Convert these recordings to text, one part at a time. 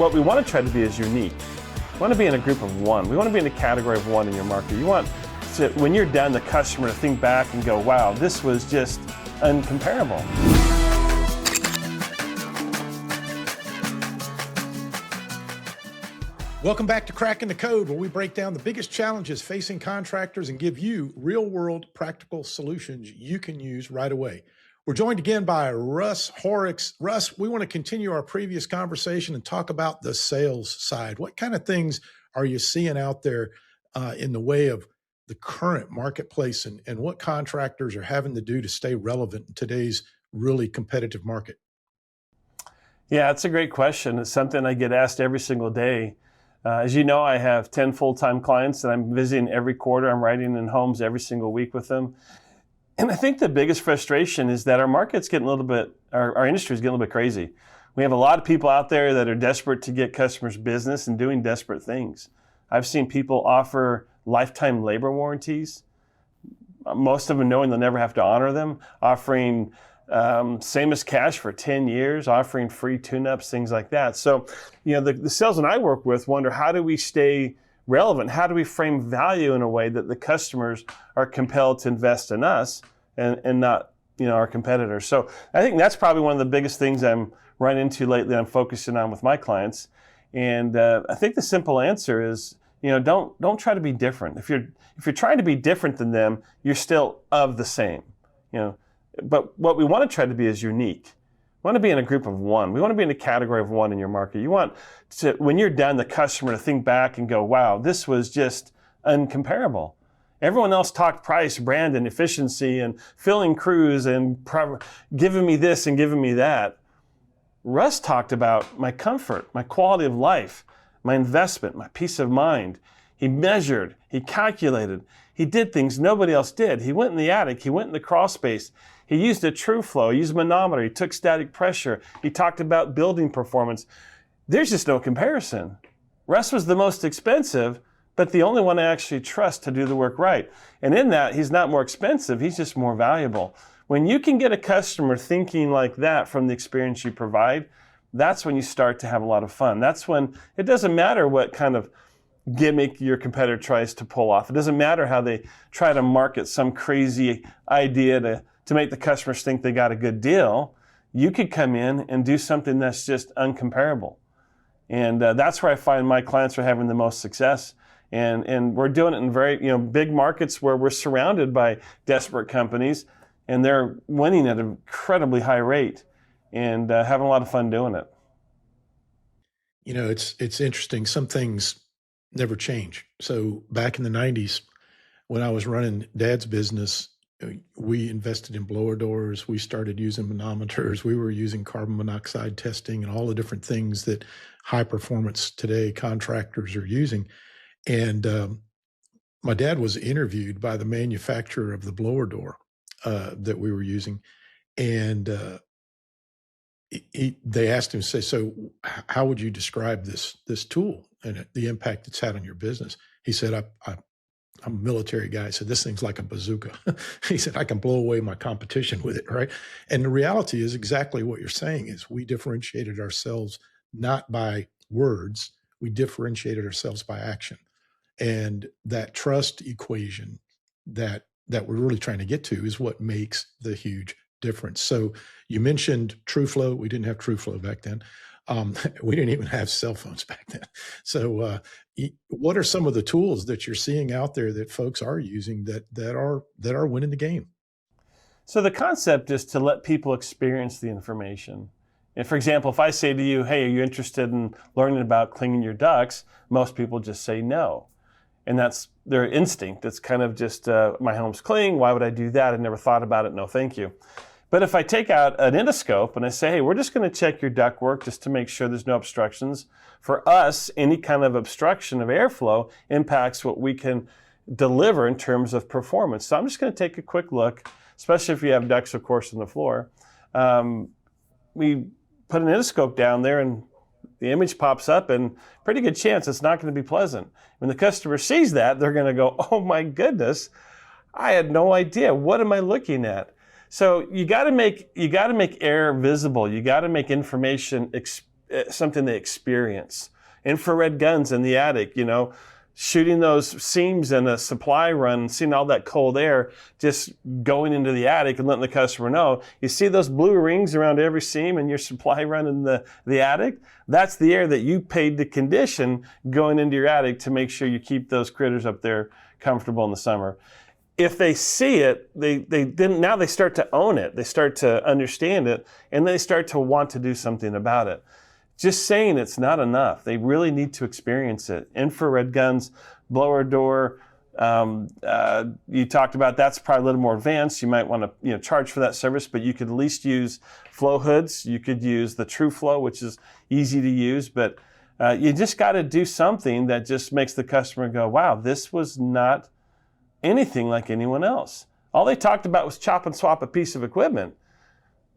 what we want to try to be is unique. We want to be in a group of one. We want to be in a category of one in your market. You want to, when you're done, the customer to think back and go, wow, this was just uncomparable. Welcome back to Cracking the Code, where we break down the biggest challenges facing contractors and give you real-world practical solutions you can use right away. We're joined again by Russ Horrocks. Russ, we want to continue our previous conversation and talk about the sales side. What kind of things are you seeing out there in the way of the current marketplace, and what contractors are having to do to stay relevant in today's really competitive market? Yeah, it's a great question. It's something I get asked every single day. As you know, I have 10 full-time clients that I'm visiting every quarter. I'm writing in homes every single week with them. And I think the biggest frustration is that our market's getting a little bit, our industry is getting a little bit crazy. We have a lot of people out there that are desperate to get customers business and doing desperate things. I've seen people offer lifetime labor warranties, most of them knowing they'll never have to honor them, offering same as cash for 10 years, offering free tune-ups, things like that. So, you know, the salesmen I work with wonder, how do we stay relevant? How do we frame value in a way that the customers are compelled to invest in us and not, you know, our competitors? So I think that's probably one of the biggest things I'm running into lately, I'm focusing on with my clients. And I think the simple answer is, you know, don't try to be different. If you're trying to be different than them, you're still of the same, you know. But what we want to try to be is unique. We want to be in a group of one. We want to be in a category of one in your market. You want to, when you're done, the customer to think back and go, wow, this was just uncomparable. Everyone else talked price, brand, and efficiency, and filling crews, and giving me this and giving me that. Russ talked about my comfort, my quality of life, my investment, my peace of mind. He measured, he calculated, he did things nobody else did. He went in the attic, he went in the crawl space, he used a true flow, he used a manometer, he took static pressure, he talked about building performance. There's just no comparison. Russ was the most expensive, but the only one I actually trust to do the work right. And in that, he's not more expensive, he's just more valuable. When you can get a customer thinking like that from the experience you provide, that's when you start to have a lot of fun. That's when it doesn't matter what kind of gimmick your competitor tries to pull off. It doesn't matter how they try to market some crazy idea to make the customers think they got a good deal. You could come in and do something that's just uncomparable. And that's where I find my clients are having the most success. And we're doing it in very, you know, big markets where we're surrounded by desperate companies, and they're winning at an incredibly high rate and having a lot of fun doing it. You know, it's interesting. Some things never change. So back in the 90s, when I was running Dad's business, we invested in blower doors. We started using manometers. We were using carbon monoxide testing and all the different things that high performance today contractors are using. And my dad was interviewed by the manufacturer of the blower door that we were using. And they asked him, say, so how would you describe this tool and the impact it's had on your business? He said, I'm a military guy. He said, this thing's like a bazooka. He said, I can blow away my competition with it, right? And the reality is exactly what you're saying is we differentiated ourselves not by words, we differentiated ourselves by action. And that trust equation that we're really trying to get to is what makes the huge difference. So you mentioned TrueFlow. We didn't have TrueFlow back then. We didn't even have cell phones back then. So what are some of the tools that you're seeing out there that folks are using that are winning the game? So the concept is to let people experience the information. And for example, if I say to you, hey, are you interested in learning about cleaning your ducts? Most people just say no. And that's their instinct. It's kind of just, my home's clean. Why would I do that? I never thought about it. No, thank you. But if I take out an endoscope and I say, hey, we're just going to check your ductwork just to make sure there's no obstructions. For us, any kind of obstruction of airflow impacts what we can deliver in terms of performance. So I'm just going to take a quick look, especially if you have ducts, of course, on the floor. We put an endoscope down there and the image pops up, and pretty good chance it's not going to be pleasant. When the customer sees that, they're going to go, oh my goodness, I had no idea. What am I looking at? So you got to make air visible. You got to make information something they experience. Infrared guns in the attic, shooting those seams in a supply run, seeing all that cold air just going into the attic and letting the customer know. You see those blue rings around every seam in your supply run in the attic? That's the air that you paid to condition going into your attic to make sure you keep those critters up there comfortable in the summer. If they see it, now they start to own it. They start to understand it, and they start to want to do something about it. Just saying it's not enough. They really need to experience it. Infrared guns, blower door, you talked about that's probably a little more advanced. You might want to charge for that service, but you could at least use flow hoods. You could use the True Flow, which is easy to use, but you just got to do something that just makes the customer go, wow, this was not anything like anyone else. All they talked about was chop and swap a piece of equipment.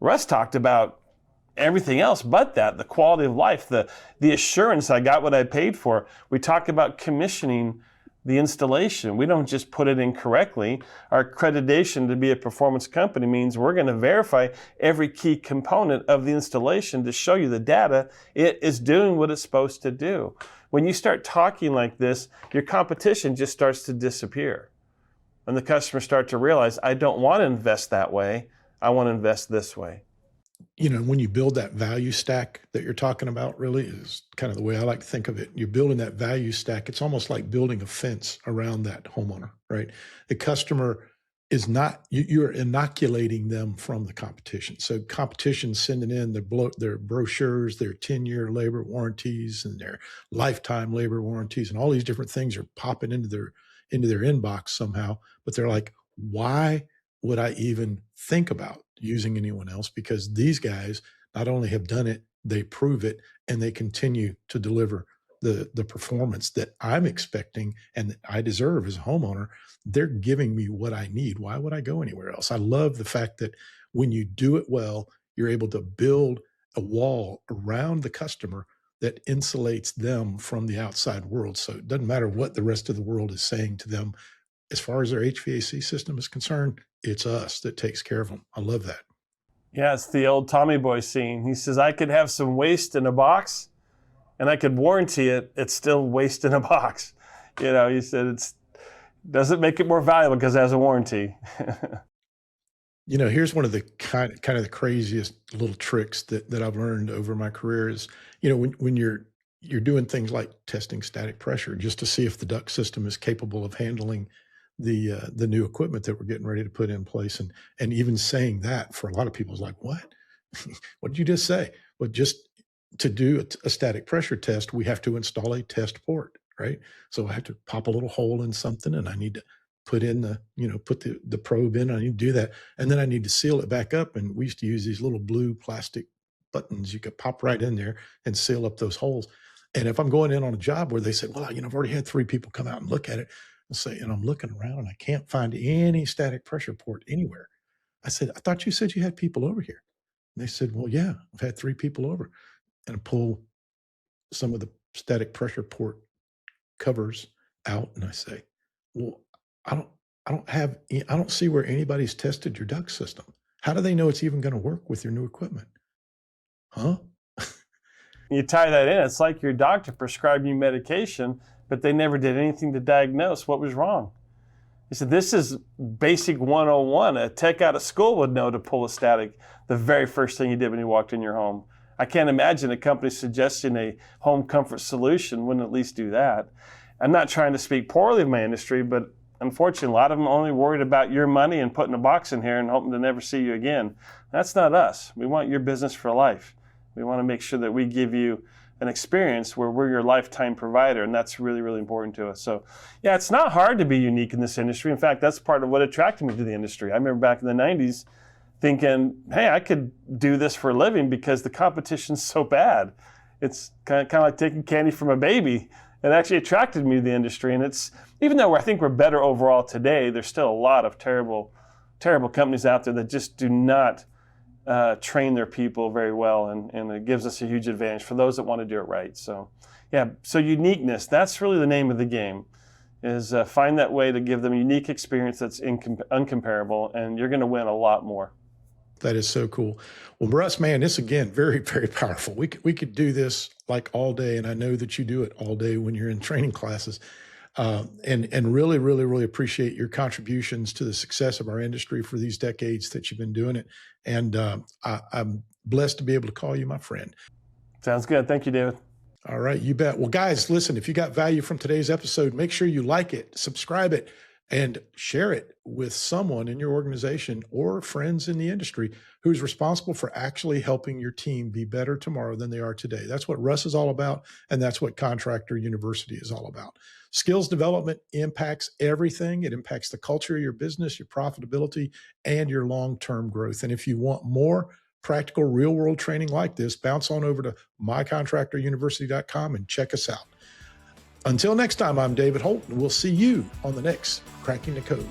Russ talked about everything else but that, the quality of life, the assurance I got what I paid for. We talk about commissioning the installation. We don't just put it in correctly. Our accreditation to be a performance company means we're going to verify every key component of the installation to show you the data. It is doing what it's supposed to do. When you start talking like this, your competition just starts to disappear. And the customers start to realize, I don't want to invest that way. I want to invest this way. When you build that value stack that you're talking about, really is kind of the way I like to think of it. You're building that value stack. It's almost like building a fence around that homeowner, right? The customer is not, you're inoculating them from the competition. So competition's sending in their brochures, their 10-year labor warranties and their lifetime labor warranties, and all these different things are popping into their inbox somehow. But they're like, why would I even think about using anyone else? Because these guys not only have done it, they prove it, and they continue to deliver the performance that I'm expecting and that I deserve as a homeowner. They're giving me what I need. Why would I go anywhere else? I love the fact that when you do it well, you're able to build a wall around the customer that insulates them from the outside world. So it doesn't matter what the rest of the world is saying to them. As far as their HVAC system is concerned, it's us that takes care of them. I love that. Yeah, it's the old Tommy Boy scene. He says, I could have some waste in a box and I could warranty it. It's still waste in a box. He said it doesn't make it more valuable because it has a warranty. Here's one of the kind of the craziest little tricks that I've learned over my career is, when you're doing things like testing static pressure just to see if the duct system is capable of handling the new equipment that we're getting ready to put in place. And even saying that for a lot of people is like, what? What did you just say? Well, just to do a static pressure test, we have to install a test port, right? So I have to pop a little hole in something, and I need to put in the probe in. I need to do that. And then I need to seal it back up. And we used to use these little blue plastic buttons you could pop right in there and seal up those holes. And if I'm going in on a job where they said, well, I've already had 3 people come out and look at it, I'll say, and I'm looking around and I can't find any static pressure port anywhere. I said, I thought you said you had people over here. And they said, well, yeah, I've had 3 people over. And I pull some of the static pressure port covers out and I say, well, I don't see where anybody's tested your duct system. How do they know it's even going to work with your new equipment? Huh? You tie that in, it's like your doctor prescribed you medication, but they never did anything to diagnose what was wrong. He said, this is basic 101. A tech out of school would know to pull a static the very first thing you did when you walked in your home. I can't imagine a company suggesting a home comfort solution wouldn't at least do that. I'm not trying to speak poorly of my industry, but unfortunately, a lot of them are only worried about your money and putting a box in here and hoping to never see you again. That's not us. We want your business for life. We want to make sure that we give you an experience where we're your lifetime provider, and that's really, really important to us. So, yeah, it's not hard to be unique in this industry. In fact, that's part of what attracted me to the industry. I remember back in the 90s thinking, hey, I could do this for a living because the competition's so bad. It's kind of like taking candy from a baby. It actually attracted me to the industry, and it's, even though I think we're better overall today, there's still a lot of terrible companies out there that just do not train their people very well, and it gives us a huge advantage for those that want to do it right. So, yeah, so uniqueness, that's really the name of the game, is find that way to give them a unique experience that's uncomparable, and you're going to win a lot more. That is so cool. Well, Russ, man, this again, very, very powerful. We could do this like all day, and I know that you do it all day when you're in training classes. And really, really, really appreciate your contributions to the success of our industry for these decades that you've been doing it. And I'm blessed to be able to call you my friend. Sounds good. Thank you, David. All right, you bet. Well, guys, listen, if you got value from today's episode, make sure you like it, subscribe it, and share it with someone in your organization or friends in the industry who's responsible for actually helping your team be better tomorrow than they are today. That's what Russ is all about, and that's what Contractor University is all about. Skills development impacts everything. It impacts the culture of your business, your profitability, and your long-term growth. And if you want more practical real-world training like this, bounce on over to mycontractoruniversity.com and check us out. Until next time, I'm David Holt, and we'll see you on the next Cracking the Code.